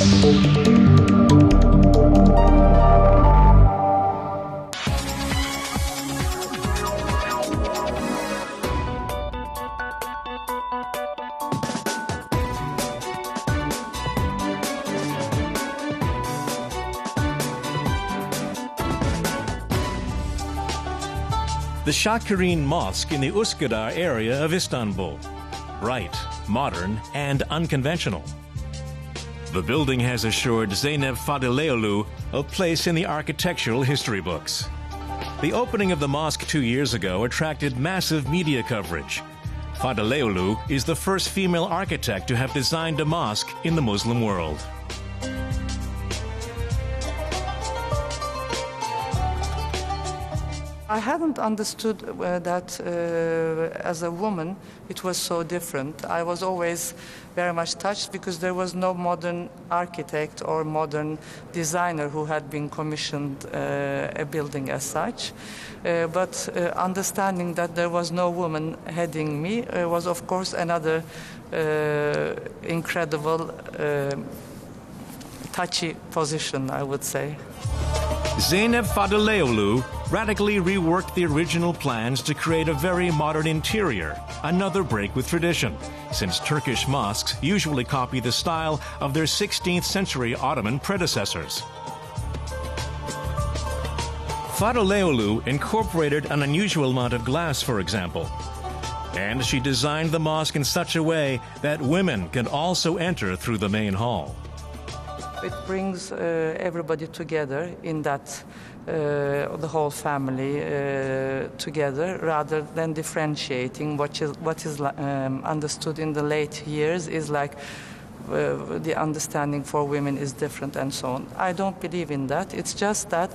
The Sakirin Mosque in the Üsküdar area of Istanbul. Bright, modern, and unconventional. The building has assured Zeynep Fadillioglu a place in the architectural history books. The opening of the mosque 2 years ago attracted massive media coverage. Fadillioglu is the first female architect to have designed a mosque in the Muslim world. I hadn't understood that as a woman it was so different. I was always very much touched because there was no modern architect or modern designer who had been commissioned a building as such. But understanding that there was no woman heading me was of course another incredible, touchy position, I would say. Zeynep Fadillioglu radically reworked the original plans to create a very modern interior, another break with tradition, since Turkish mosques usually copy the style of their 16th century Ottoman predecessors. Fadillioglu incorporated an unusual amount of glass, for example, and she designed the mosque in such a way that women can also enter through the main hall. It brings everybody together in that, the whole family together, rather than differentiating. What is understood in the late years is like the understanding for women is different and so on. I don't believe in that. It's just that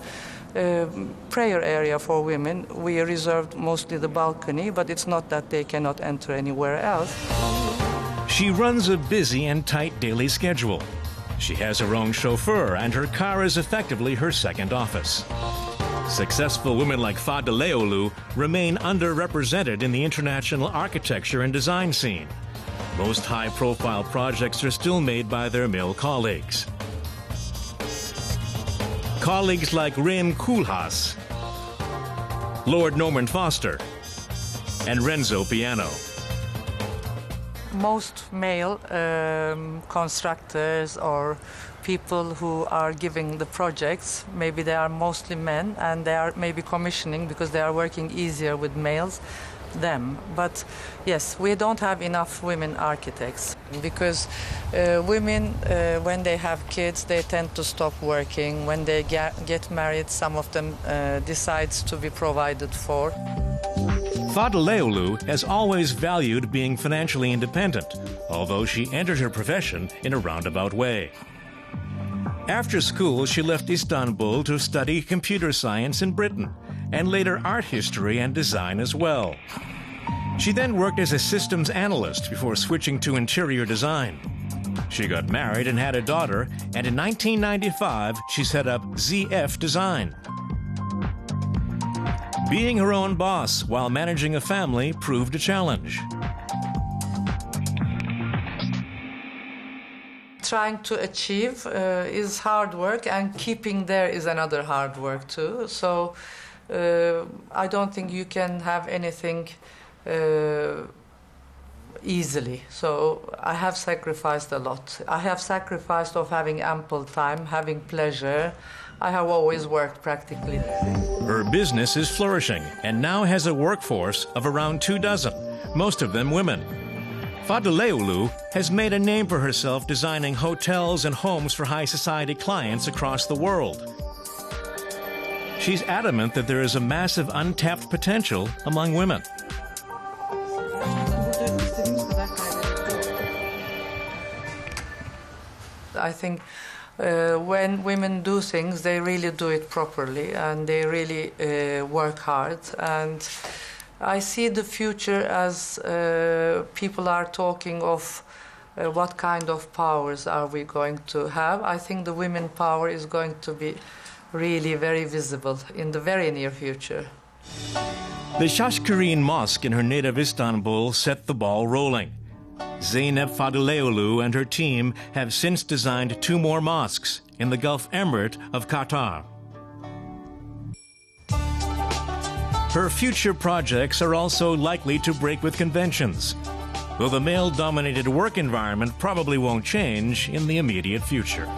prayer area for women, we reserved mostly the balcony, but it's not that they cannot enter anywhere else. She runs a busy and tight daily schedule. She has her own chauffeur, and her car is effectively her second office. Successful women like Fadillioglu remain underrepresented in the international architecture and design scene. Most high-profile projects are still made by their male colleagues. Colleagues like Rem Koolhaas, Lord Norman Foster, and Renzo Piano. Most male constructors or people who are giving the projects, maybe they are mostly men and they are maybe commissioning because they are working easier with males, them. But yes, we don't have enough women architects because women, when they have kids, they tend to stop working. When they get married, some of them decides to be provided for. Fadillioglu has always valued being financially independent, although she entered her profession in a roundabout way. After school, she left Istanbul to study computer science in Britain, and later art history and design as well. She then worked as a systems analyst before switching to interior design. She got married and had a daughter, and in 1995, she set up ZF Design. Being her own boss while managing a family proved a challenge. Trying to achieve is hard work, and keeping there is another hard work too. So I don't think you can have anything easily. So I have sacrificed a lot. I have sacrificed of having ample time, having pleasure. I have always worked practically. Her business is flourishing and now has a workforce of around 24, most of them women. Fadillioglu has made a name for herself designing hotels and homes for high society clients across the world. She's adamant that there is a massive untapped potential among women. I think when women do things, they really do it properly and they really work hard. And I see the future as people are talking of what kind of powers are we going to have. I think the women power is going to be really very visible in the very near future. The Sakirin Mosque in her native Istanbul set the ball rolling. Zeynep Fadillioglu and her team have since designed 2 more mosques in the Gulf Emirate of Qatar. Her future projects are also likely to break with conventions, though the male-dominated work environment probably won't change in the immediate future.